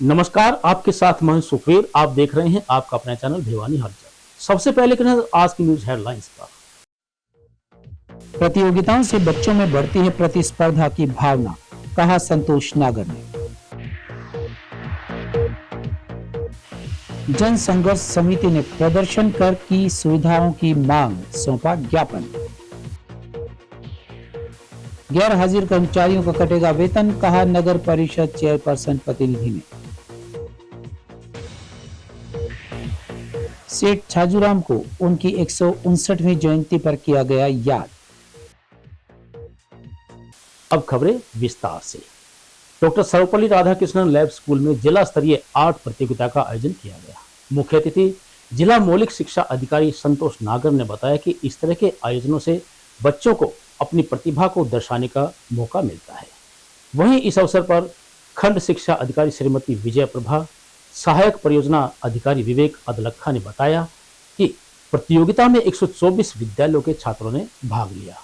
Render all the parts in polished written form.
नमस्कार, आपके साथ मैं सुखवीर। आप देख रहे हैं आपका अपना चैनल भिवानी हलचल। सबसे पहले की नजर आज की न्यूज हेडलाइंस पर। प्रतियोगिताओं से बच्चों में बढ़ती है प्रतिस्पर्धा की भावना, कहा संतोष नागर ने। जन संघर्ष समिति ने प्रदर्शन कर की सुविधाओं की मांग, सौंपा ज्ञापन। गैर हाजिर कर्मचारियों का कटेगा वेतन, कहा नगर परिषद चेयरपर्सन प्रतिनिधि ने। सेठ छाजूराम को उनकी 159वीं जयंती पर किया गया याद। अब खबरें विस्तार से। Doctor Sarvepalli Radhakrishnan lab school में जिला स्तरीय आर्ट प्रतियोगिता का आयोजन किया गया। मुख्य अतिथि जिला मौलिक शिक्षा अधिकारी संतोष नागर ने बताया कि इस तरह के आयोजनों से बच्चों को अपनी प्रतिभा को दर्शाने का मौका मिलता है। वहीं इस अवसर पर खंड शिक्षा अधिकारी श्रीमती विजय प्रभा, सहायक परियोजना अधिकारी विवेक अदलखा ने बताया कि प्रतियोगिता में 124 विद्यालयों के छात्रों ने भाग लिया।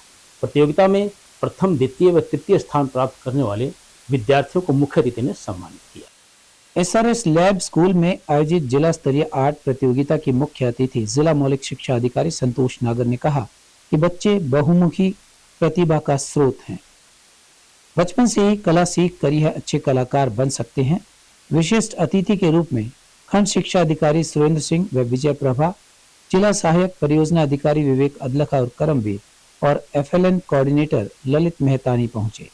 प्रतियोगिता में प्रथम, द्वितीय व तृतीय स्थान प्राप्त करने वाले विद्यार्थियों को मुख्य अतिथि ने सम्मानित किया। एसआरएस लैब स्कूल में आयोजित जिला स्तरीय आर्ट प्रतियोगिता की मुख्य अतिथि जिला मौलिक शिक्षा अधिकारी संतोष नागर ने कहा कि बच्चे बहुमुखी प्रतिभा का स्रोत हैं। बचपन से ही कला सीख कर यह अच्छे कलाकार बन सकते हैं। विशिष्ट अतिथि के रूप में खंड शिक्षा अधिकारी सुरेंद्र सिंह व विजय प्रभा, जिला सहायक परियोजना अधिकारी विवेक अदलखा और करमवीर और एफएलएन कोऑर्डिनेटर ललित मेहतानी पहुंचे।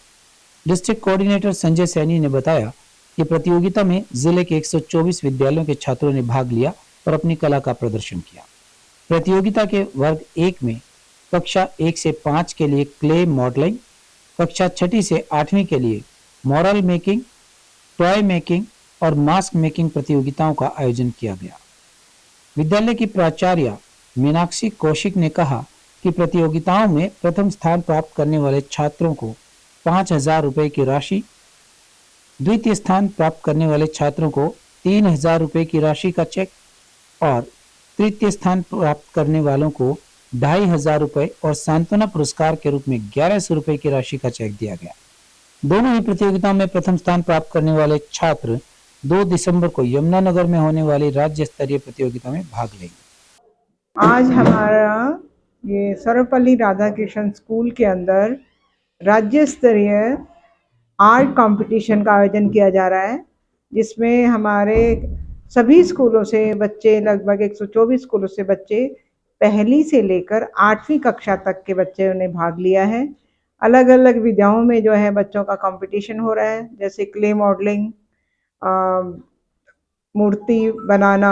डिस्ट्रिक्ट कोऑर्डिनेटर संजय सैनी ने बताया कि प्रतियोगिता में जिले के 124 विद्यालयों के छात्रों ने भाग लिया और अपनी कला का प्रदर्शन किया। प्रतियोगिता के वर्ग 1 में कक्षा 1 से 5 के लिए क्ले मॉडलिंग, कक्षा 6 से 8वीं के लिए मॉरल मेकिंग, टॉय मेकिंग और मास्क मेकिंग प्रतियोगिताओं का आयोजन किया गया। विद्यालय की प्राचार्य मीनाक्षी कौशिक ने कहा कि प्रतियोगिताओं में प्रथम स्थान प्राप्त करने वाले छात्रों को 5,000 रुपए की राशि, द्वितीय स्थान प्राप्त करने वाले छात्रों को 3,000 रुपए की राशि का चेक और तृतीय स्थान प्राप्त करने वालों को 2,500 रुपए और सांत्वना पुरस्कार के रूप में 1,100 रुपए की राशि का चेक दिया गया। दोनों ही प्रतियोगिताओं में प्रथम स्थान प्राप्त करने वाले छात्र 2 दिसंबर को यमुनानगर में होने वाली राज्य स्तरीय प्रतियोगिता में भाग लेंगे। आज हमारा ये सर्वपल्ली राधाकृष्णन स्कूल के अंदर राज्य स्तरीय आर्ट कंपटीशन का आयोजन किया जा रहा है, जिसमें हमारे सभी स्कूलों से बच्चे, लगभग 124 स्कूलों से बच्चे, पहली से लेकर 8वीं कक्षा तक के बच्चों ने भाग लिया है। अलग अलग विधाओं में जो है बच्चों का कंपटीशन हो रहा है, जैसे क्ले मॉडलिंग, मूर्ति बनाना,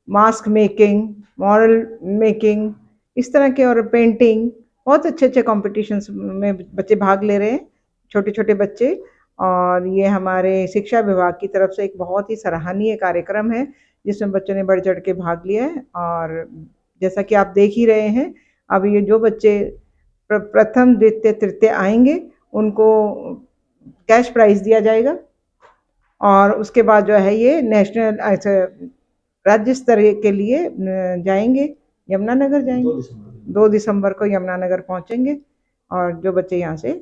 मास्क मेकिंग, मॉरल मेकिंग, इस तरह के, और पेंटिंग। बहुत अच्छे अच्छे कॉम्पिटिशन्स में बच्चे भाग ले रहे हैं, छोटे छोटे बच्चे। और ये हमारे शिक्षा विभाग की तरफ से एक बहुत ही सराहनीय कार्यक्रम है, जिसमें बच्चों ने बढ़ चढ़ के भाग लिया है। और जैसा कि आप देख ही रहे हैं, अब ये जो बच्चे प्रथम, द्वितीय, तृतीय आएंगे, उनको कैश प्राइज दिया जाएगा। और उसके बाद जो है ये नेशनल, राज्य स्तर के लिए जाएंगे, यमुनानगर जाएंगे। 2 दिसंबर को यमुनानगर पहुंचेंगे और जो बच्चे यहाँ से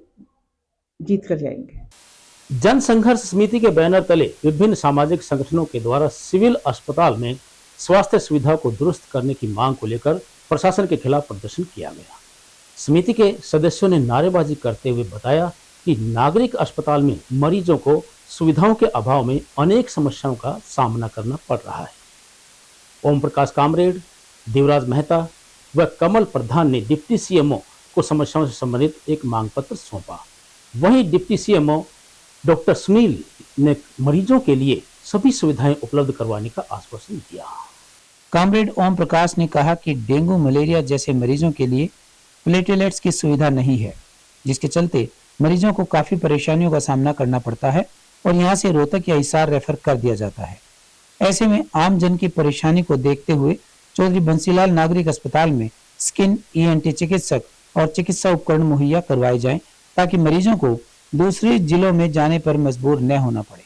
जीत कर जाएंगे। जन संघर्ष समिति के बैनर तले विभिन्न सामाजिक संगठनों के द्वारा सिविल अस्पताल में स्वास्थ्य सुविधा को दुरुस्त करने की मांग को लेकर प्रशासन के खिलाफ प्रदर्शन किया गया। समिति के सदस्यों ने नारेबाजी करते हुए बताया कि नागरिक अस्पताल में मरीजों को सुविधाओं के अभाव में अनेक समस्याओं का सामना करना पड़ रहा है। ओम प्रकाश कामरेड, देवराज मेहता व कमल प्रधान ने डिप्टी सीएमओ को समस्याओं से संबंधित एक मांग पत्र सौंपा। वहीं डिप्टी सीएमओ डॉक्टर सुनील ने मरीजों के लिए सभी सुविधाएं उपलब्ध करवाने का आश्वासन दिया। कामरेड ओम प्रकाश ने कहा कि डेंगू, मलेरिया जैसे मरीजों के लिए प्लेटलेट्स की सुविधा नहीं है, जिसके चलते मरीजों को काफी परेशानियों का सामना करना पड़ता है और यहाँ से रोहतक या हिसार रेफर कर दिया जाता है। ऐसे में आम जन की परेशानी को देखते हुए चौधरी बंसीलाल नागरिक अस्पताल में स्किन, ईएनटी चिकित्सक और चिकित्सा उपकरण मुहैया करवाए जाएं, ताकि मरीजों को दूसरे जिलों में जाने पर मजबूर न होना पड़े।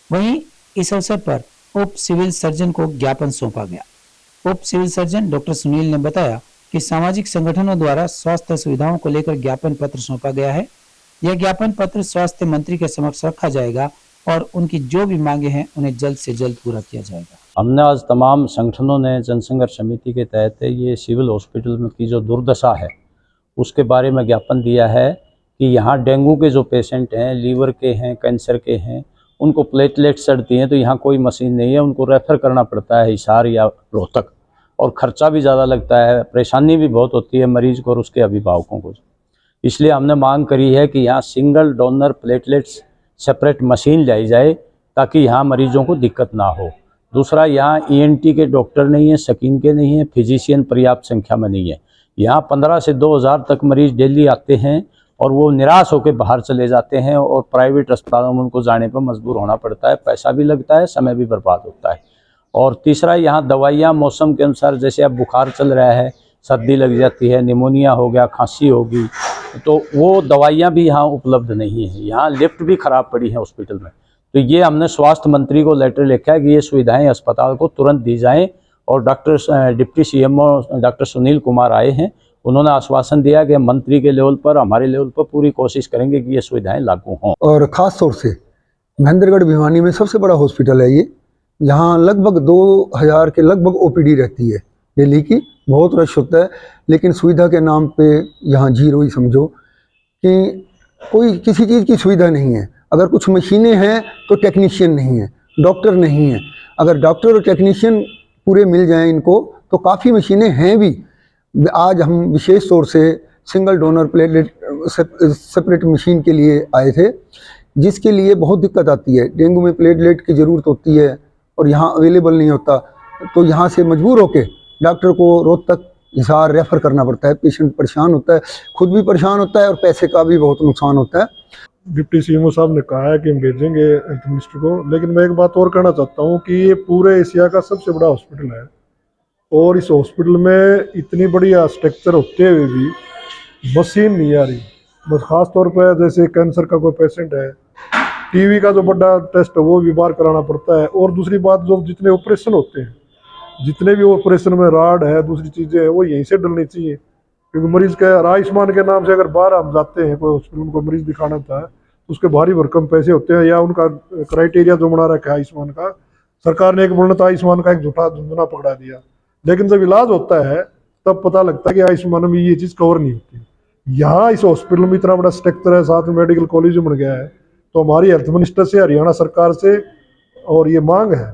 वहीं इस अवसर पर उप सिविल सर्जन को ज्ञापन सौंपा गया। उप सिविल सर्जन डॉक्टर सुनील ने बताया कि सामाजिक संगठनों द्वारा स्वास्थ्य सुविधाओं को लेकर ज्ञापन पत्र सौंपा गया है। यह ज्ञापन पत्र स्वास्थ्य मंत्री के समक्ष रखा जाएगा और उनकी जो भी मांगे हैं उन्हें जल्द से जल्द पूरा किया जाएगा। हमने आज तमाम संगठनों ने जनसंघर्ष समिति के तहत ये सिविल हॉस्पिटल में की जो दुर्दशा है उसके बारे में ज्ञापन दिया है कि यहाँ डेंगू के जो पेशेंट हैं, लीवर के हैं, कैंसर के हैं, उनको प्लेटलेट चढ़ती हैं तो यहाँ कोई मशीन नहीं है, उनको रेफ़र करना पड़ता है हिसार या रोहतक, और ख़र्चा भी ज़्यादा लगता है, परेशानी भी बहुत होती है मरीज़ को और उसके अभिभावकों को। इसलिए हमने मांग करी है कि यहाँ single donor platelets separate machine लाई जाए ताकि यहाँ मरीजों को दिक्कत ना हो। दूसरा, यहाँ ENT के डॉक्टर नहीं हैं, स्किन के नहीं हैं, फिजिशियन पर्याप्त संख्या में नहीं है। यहाँ 15 से 2000 तक मरीज डेली आते हैं और वो निराश होकर बाहर चले जाते हैं और प्राइवेट अस्पतालों में उनको जाने पर मजबूर होना पड़ता है, पैसा भी लगता है, समय भी बर्बाद होता है। और तीसरा, यहाँ दवाइयाँ मौसम के अनुसार, जैसे अब बुखार चल रहा है, सर्दी लग जाती है, निमोनिया हो गया, खांसी होगी, तो वो दवाइयाँ भी यहाँ उपलब्ध नहीं है। यहाँ लिफ्ट भी ख़राब पड़ी है हॉस्पिटल में। तो ये हमने स्वास्थ्य मंत्री को लेटर लिखा है कि ये सुविधाएं अस्पताल को तुरंत दी जाएं। और deputy CMO doctor Sunil Kumar आए हैं, उन्होंने आश्वासन दिया कि मंत्री के लेवल पर, हमारे लेवल पर पूरी कोशिश करेंगे कि ये सुविधाएं लागू हों। और ख़ास तौर से महेंद्रगढ़ भिवानी में सबसे बड़ा हॉस्पिटल है ये। यहाँ लगभग 2000 के लगभग OPD रहती है डेली की, बहुत रश होता है, लेकिन सुविधा के नाम पे यहाँ जीरो ही समझो कि कोई किसी चीज़ की सुविधा नहीं है। अगर कुछ मशीनें हैं तो टेक्नीशियन नहीं है, डॉक्टर नहीं है। अगर डॉक्टर और टेक्नीशियन पूरे मिल जाएं इनको तो काफ़ी मशीनें हैं भी। आज हम विशेष तौर से single donor platelet separate machine के लिए आए थे, जिसके लिए बहुत दिक्कत आती है। डेंगू में प्लेटलेट की ज़रूरत होती है और यहाँ अवेलेबल नहीं होता, तो यहाँ से मजबूर होके डॉक्टर को रोहतक, हिसार रेफ़र करना पड़ता है। पेशेंट परेशान होता है, खुद भी परेशान होता है और पैसे का भी बहुत नुकसान होता है। डिप्टी CMO साहब ने कहा है कि हम भेजेंगे हेल्थ मिनिस्टर को, लेकिन मैं एक बात और कहना चाहता हूँ कि ये पूरे एशिया का सबसे बड़ा हॉस्पिटल है और इस हॉस्पिटल में इतनी बढ़िया स्ट्रक्चर होते हुए भी मशीन नहीं आ रही। बस ख़ास तौर पर जैसे कैंसर का कोई पेशेंट है, TB का जो बड़ा टेस्ट है वो भी बाहर कराना पड़ता है। और दूसरी बात, जो जितने ऑपरेशन होते हैं, जितने भी ऑपरेशन में राड है, दूसरी चीज़ें हैं, वो यहीं से डलनी चाहिए। क्योंकि मरीज़ के आयुष्मान के नाम से अगर बाहर हम जाते हैं कोई हॉस्पिटल में, कोई मरीज़ दिखाना था तो उसके भारी भरकम पैसे होते हैं, या उनका क्राइटेरिया जो बना रखा है आयुष्मान का, सरकार ने एक बोलना आयुष्मान का एक झूठा धुंधना पकड़ा दिया। लेकिन जब इलाज होता है तब पता लगता है कि आयुष्मान में ये चीज़ कवर नहीं होती। यहाँ इस हॉस्पिटल में इतना बड़ा स्ट्रक्चर है, साथ में मेडिकल कॉलेज बन गया है, तो हमारी हेल्थ मिनिस्टर से, हरियाणा सरकार से और ये मांग है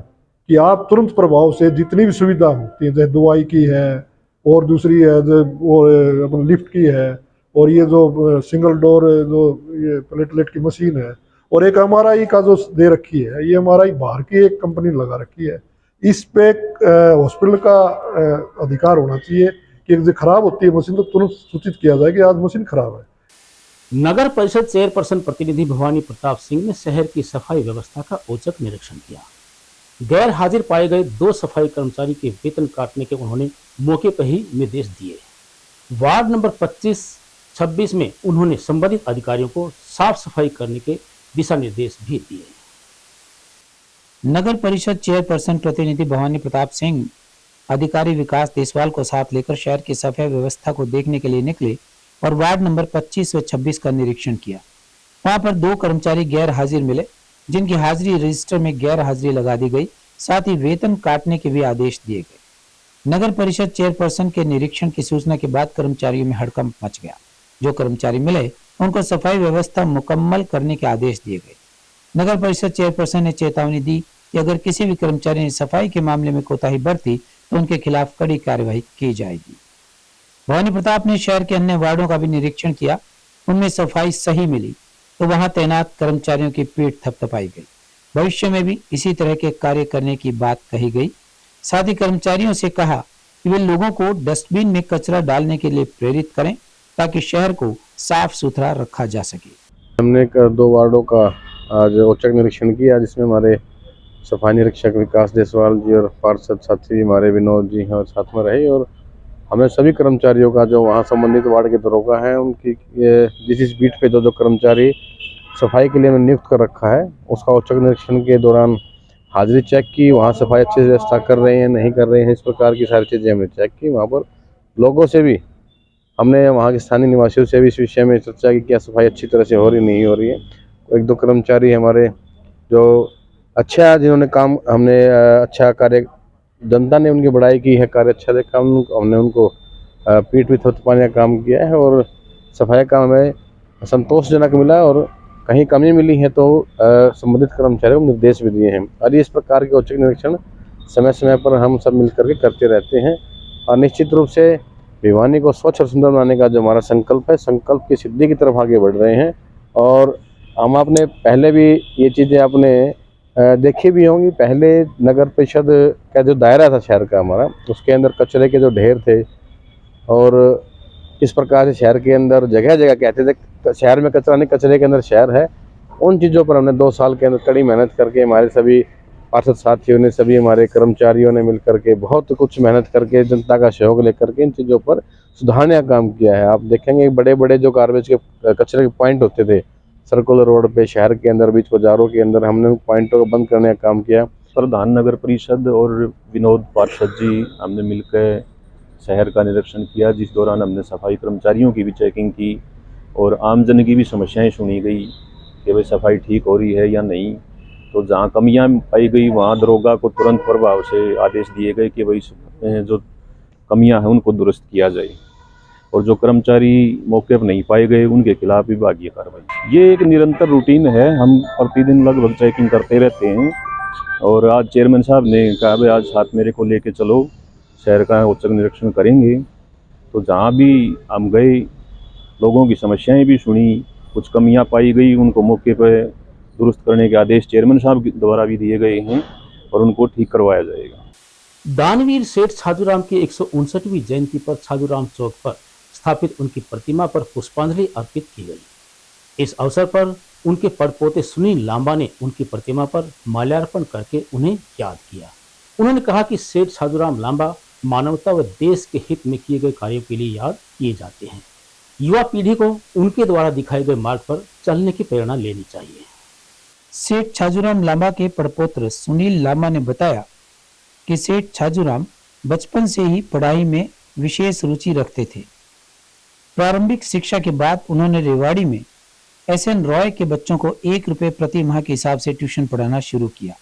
कि आप तुरंत प्रभाव से जितनी भी सुविधा होती है, जैसे दवाई की है और दूसरी है जो लिफ्ट की है, और ये जो सिंगल डोर जो ये प्लेटलेट की मशीन है, और एक MRI का जो दे रखी है, ये MRI बाहर की एक कंपनी लगा रखी है। इस पे हॉस्पिटल का अधिकार होना चाहिए कि जो खराब होती है मशीन तो तुरंत सूचित किया जाए कि आज मशीन खराब है। नगर परिषद चेयरपर्सन प्रतिनिधि भवानी प्रताप सिंह ने शहर की सफाई व्यवस्था का औचक निरीक्षण किया। गैर हाजिर पाए गए 2 सफाई कर्मचारी के वेतन काटने के उन्होंने मौके पर ही निर्देश दिए। वार्ड नंबर 25-26 में उन्होंने संबंधित अधिकारियों को साफ सफाई करने के दिशा निर्देश भी दिए। नगर परिषद चेयरपर्सन प्रतिनिधि भवानी प्रताप सिंह अधिकारी विकास देसवाल को साथ लेकर शहर की सफाई व्यवस्था को देखने के लिए निकले और वार्ड नंबर 25 व 26 का निरीक्षण किया। वहां पर 2 कर्मचारी गैर हाजिर मिले, जिनकी हाजिरी रजिस्टर में गैर हाजिरी लगा दी गई, साथ ही वेतन काटने के भी आदेश दिए गए। नगर परिषद चेयरपर्सन के निरीक्षण की सूचना के बाद कर्मचारियों में हड़कंप मच गया। जो कर्मचारी मिले उनको सफाई व्यवस्था मुकम्मल करने के आदेश दिए गए। नगर परिषद चेयरपर्सन ने चेतावनी दी कि अगर किसी भी कर्मचारी ने सफाई के मामले में कोताही बरती तो उनके खिलाफ कड़ी कार्रवाई की जाएगी। भवानी प्रताप ने शहर के अन्य वार्डों का भी निरीक्षण किया, उनमें सफाई सही मिली तो वहां तैनात कर्मचारियों की पीठ थपथपाई गई। भविष्य में भी इसी तरह के कार्य करने की बात कही गई। साथ ही कर्मचारियों से कहा कि वे लोगों को डस्टबिन में कचरा डालने के लिए प्रेरित करें ताकि शहर को साफ सुथरा रखा जा सके। हमने 2 वार्डों का आज औचक निरीक्षण किया, जिसमें हमारे सफाई निरीक्षक विकास देसवाल जी और पार्षद साथी हमारे विनोद जी हैं और साथ में रहे। और हमें सभी कर्मचारियों का, जो वहाँ संबंधित वार्ड के दरोगा हैं, उनकी जिस बीट पे जो कर्मचारी सफाई के लिए हमने नियुक्त कर रखा है, उसका औचक निरीक्षण के दौरान हाजिरी चेक की, वहाँ सफाई अच्छे से व्यवस्था कर रहे हैं नहीं कर रहे हैं, इस प्रकार की सारी चीज़ें हमने चेक की। वहाँ पर लोगों से भी हमने, वहाँ के स्थानीय निवासियों से भी इस विषय में चर्चा की क्या सफाई अच्छी तरह से हो रही नहीं हो रही है। 1-2 कर्मचारी हमारे जो अच्छा जिन्होंने काम हमने अच्छा कार्य जनता ने उनकी बड़ाई की है, कार्य अच्छा देखा, हमने उनको पीठ पे थपथपाने का काम किया है और सफाई का हमें संतोषजनक मिला और कहीं कमी मिली है तो संबंधित कर्मचारियों को निर्देश भी दिए हैं। और इस प्रकार के औचक निरीक्षण समय समय पर हम सब मिलकर के करते रहते हैं और निश्चित रूप से भिवानी को स्वच्छ और सुंदर बनाने का जो हमारा संकल्प है, संकल्प की सिद्धि की तरफ आगे बढ़ रहे हैं। और हम आपने पहले भी ये चीज़ें आपने देखी भी होंगी। पहले नगर परिषद का जो दायरा था शहर का हमारा, उसके अंदर कचरे के जो ढेर थे और इस प्रकार से शहर के अंदर जगह जगह कहते थे शहर में कचरा नहीं, कचरे के अंदर शहर है। उन चीज़ों पर हमने 2 साल के अंदर कड़ी मेहनत करके हमारे सभी पार्षद साथियों ने, सभी हमारे कर्मचारियों ने मिलकर के बहुत कुछ मेहनत करके जनता का सहयोग लेकर के इन चीज़ों पर सुधारने का काम किया है। आप देखेंगे बड़े बड़े जो गार्बेज के कचरे के पॉइंट होते थे सर्कुलर रोड पे, शहर के अंदर, बीच बाजारों के अंदर, हमने उन पॉइंटों को बंद करने का काम किया। प्रधान नगर परिषद और विनोद पार्षद जी हमने मिलकर शहर का निरीक्षण किया, जिस दौरान हमने सफाई कर्मचारियों की भी चेकिंग की और आमजन की भी समस्याएं सुनी गई कि भाई सफाई ठीक हो रही है या नहीं। तो जहाँ कमियां पाई गई वहाँ दरोगा को तुरंत प्रभाव से आदेश दिए गए कि भाई जो कमियां हैं उनको दुरुस्त किया जाए और जो कर्मचारी मौके पर नहीं पाए गए उनके खिलाफ विभागीय कार्रवाई। ये एक निरंतर रूटीन है, हम प्रतिदिन लगभग चेकिंग करते रहते हैं। और आज चेयरमैन साहब ने कहा भाई आज साथ मेरे को लेके चलो, शहर का औचक निरीक्षण करेंगे। तो जहाँ भी हम गए लोगों की समस्याएं भी सुनी, कुछ कमियां पाई गई उनको मौके पर दुरुस्त करने के आदेश चेयरमैन साहब द्वारा भी दिए गए हैं और उनको ठीक करवाया जाएगा। दानवीर सेठ छाजूराम की 159वीं जयंती पर छाजूराम चौक पर स्थापित उनकी प्रतिमा पर पुष्पांजलि अर्पित की गई। इस अवसर पर उनके पड़पोते सुनील लांबा ने उनकी प्रतिमा पर माल्यार्पण करके उन्हें याद किया। उन्होंने कहा कि सेठ छाजूराम लांबा मानवता व देश के हित में किए गए कार्यों के लिए याद किए जाते हैं। युवा पीढ़ी को उनके द्वारा दिखाए गए मार्ग पर चलने की प्रेरणा लेनी चाहिए। सेठ छाजूराम लांबा के पड़पोत्र सुनील लांबा ने बताया कि सेठ छाजूराम बचपन से ही पढ़ाई में विशेष रुचि रखते थे। प्रारंभिक शिक्षा के बाद उन्होंने रेवाड़ी में SN रॉय के बच्चों को 1 रुपये प्रति माह के हिसाब से ट्यूशन पढ़ाना शुरू किया।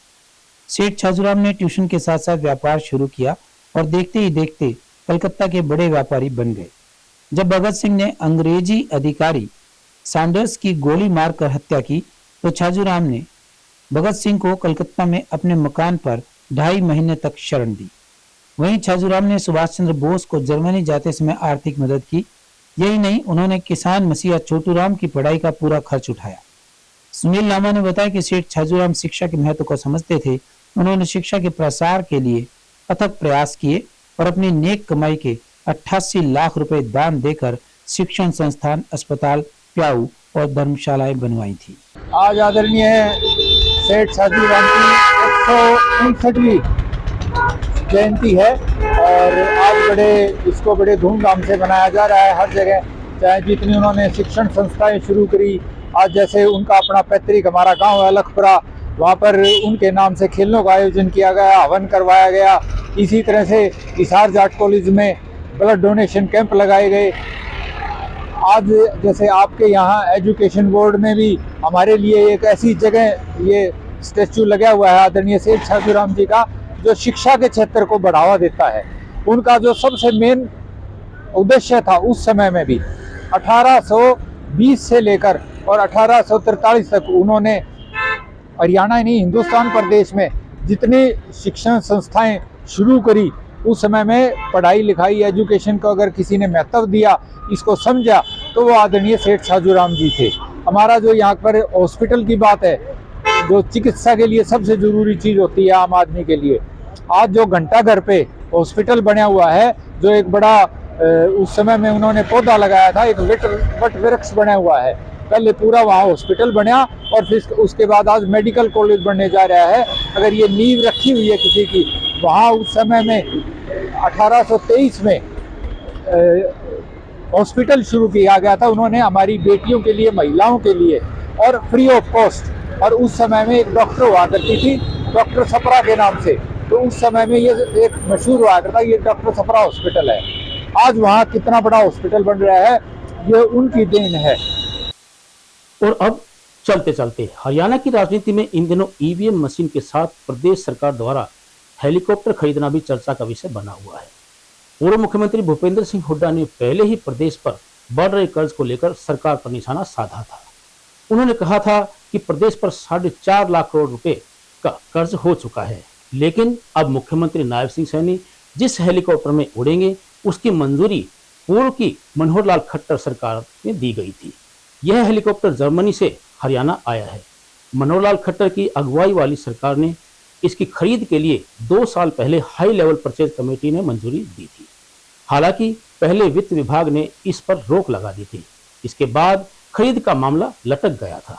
सेठ छाजूराम ने ट्यूशन के साथ साथ व्यापार शुरू किया और देखते ही देखते कलकत्ता के बड़े व्यापारी बन गए। जब भगत सिंह ने अंग्रेजी अधिकारी सैंडर्स की गोली मारकर हत्या की तो छाजूराम ने भगत सिंह को कलकत्ता में अपने मकान पर 2.5 महीने तक शरण दी। वहीं छाजूराम ने सुभाष चंद्र बोस को जर्मनी जाते समय आर्थिक मदद की। यही नहीं, उन्होंने किसान मसीहा छोटूराम की पढ़ाई का पूरा खर्च उठाया। सुनील लांबा ने बताया कि सेठ छाजूराम शिक्षा के महत्व को समझते थे। उन्होंने शिक्षा के प्रसार के लिए अथक प्रयास किए और अपनी नेक कमाई के 88 लाख रुपए दान देकर शिक्षण संस्थान, अस्पताल, प्याऊ और धर्मशालाएं बनवाई थी। आज आदरणीय सेठ छाजूराम की 159वीं जयंती है और आज इसको बड़े धूमधाम से मनाया जा रहा है हर जगह। चाहे जितनी उन्होंने शिक्षण संस्थाएं शुरू करी, आज जैसे उनका अपना पैतृक हमारा गांव है लखपुरा, वहाँ पर उनके नाम से खेलों का आयोजन किया गया, हवन करवाया गया। इसी तरह से हिसार जाट कॉलेज में ब्लड डोनेशन कैंप लगाए गए। आज जैसे आपके यहाँ एजुकेशन बोर्ड में भी हमारे लिए एक ऐसी जगह ये स्टैचू लगा हुआ है आदरणीय सेठ छाजूराम जी का, जो शिक्षा के क्षेत्र को बढ़ावा देता है। उनका जो सबसे मेन उद्देश्य था उस समय में भी 1820 से लेकर और 1843 तक उन्होंने हरियाणा ही नहीं हिंदुस्तान प्रदेश में जितनी शिक्षण संस्थाएं शुरू करी, उस समय में पढ़ाई लिखाई एजुकेशन को अगर किसी ने महत्व दिया, इसको समझा, तो वो आदरणीय सेठ छाजूराम जी थे। हमारा जो यहाँ पर हॉस्पिटल की बात है, जो चिकित्सा के लिए सबसे जरूरी चीज़ होती है आम आदमी के लिए, आज जो घंटा घर पे हॉस्पिटल बना हुआ है, जो एक बड़ा उस समय में उन्होंने पौधा लगाया था, एक वट वृक्ष बना हुआ है। पहले पूरा वहाँ हॉस्पिटल बना और फिर उसके बाद आज मेडिकल कॉलेज बनने जा रहा है। अगर ये नींव रखी हुई है किसी की, वहाँ उस समय में 1823 में हॉस्पिटल शुरू किया गया था उन्होंने हमारी बेटियों के लिए, महिलाओं के लिए, और फ्री ऑफ कॉस्ट। और उस समय में एक डॉक्टर हुआ करती थी डॉक्टर सपरा के नाम से, तो उस समय में ये एक मशहूर हुआ करता, ये डॉक्टर सपरा हॉस्पिटल है। आज वहाँ कितना बड़ा हॉस्पिटल बन रहा है, ये उनकी देन है। और अब चलते चलते हरियाणा की राजनीति में इन दिनों ईवीएम मशीन के साथ प्रदेश सरकार द्वारा हेलीकॉप्टर खरीदना भी चर्चा का विषय बना हुआ है। पूर्व मुख्यमंत्री भूपेंद्र सिंह हुड्डा ने पहले ही प्रदेश पर बढ़ रहे कर्ज को लेकर सरकार पर निशाना साधा था। उन्होंने कहा था कि प्रदेश पर 4.5 लाख करोड़ रुपए का कर्ज हो चुका है, लेकिन अब मुख्यमंत्री नायब सिंह सैनी जिस हेलीकॉप्टर में उड़ेंगे उसकी मंजूरी पूर्व की मनोहर लाल खट्टर सरकार में दी गई थी। यह हेलीकॉप्टर जर्मनी से हरियाणा आया है। मनोहर लाल खट्टर की अगुवाई वाली सरकार ने इसकी खरीद के लिए 2 साल पहले हाई लेवल परचेज कमेटी ने मंजूरी दी थी। हालांकि पहले वित्त विभाग ने इस पर रोक लगा दी थी। इसके बाद खरीद का मामला लटक गया था।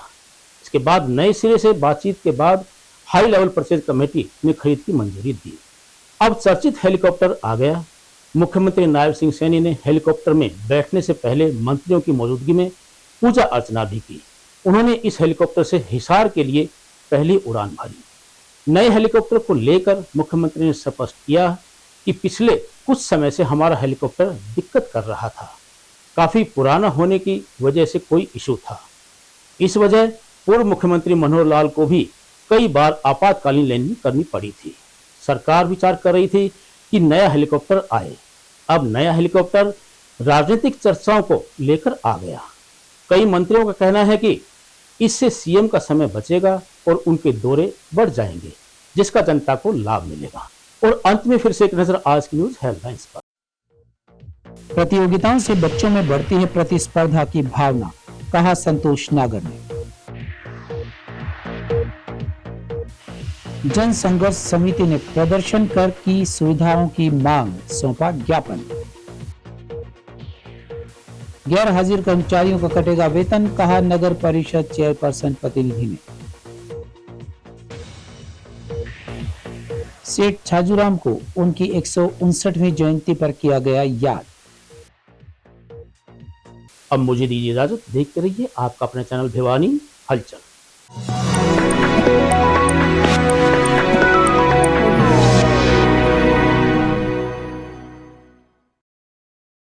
इसके बाद नए सिरे से बातचीत के बाद हाई लेवल परचेज कमेटी ने खरीद की मंजूरी दी। अब चर्चित हेलीकॉप्टर आ गया। मुख्यमंत्री नायब सिंह सैनी ने हेलीकॉप्टर में बैठने से पहले मंत्रियों की मौजूदगी में पूजा अर्चना भी की। उन्होंने इस हेलीकॉप्टर से हिसार के लिए पहली उड़ान भरी। नए हेलीकॉप्टर को लेकर मुख्यमंत्री ने स्पष्ट किया कि पिछले कुछ समय से हमारा हेलीकॉप्टर दिक्कत कर रहा था। काफी पुराना होने की वजह से कोई इशू था। इस वजह पूर्व मुख्यमंत्री मनोहर लाल को भी कई बार आपातकालीन लैंडिंग करनी पड़ी थी। सरकार विचार कर रही थी कि नया हेलीकॉप्टर आए। अब नया हेलीकॉप्टर राजनीतिक चर्चाओं को लेकर आ गया। कई मंत्रियों का कहना है कि इससे सीएम का समय बचेगा और उनके दौरे बढ़ जाएंगे, जिसका जनता को लाभ मिलेगा। और अंत में फिर से एक नजर आज की न्यूज हेडलाइंस पर। प्रतियोगिताओं से बच्चों में बढ़ती है प्रतिस्पर्धा की भावना, कहा संतोष नागर ने। जन संघर्ष समिति ने प्रदर्शन कर की सुविधाओं की मांग, सौंपा ज्ञापन। गैर हाजिर कर्मचारियों को कटेगा वेतन, कहा नगर परिषद चेयरपर्सन प्रतिनिधि ने। सेठ छाजूराम को उनकी 159वीं जयंती पर किया गया याद। अब मुझे दीजिए इजाजत। देखते रहिए आपका अपना चैनल भिवानी हलचल।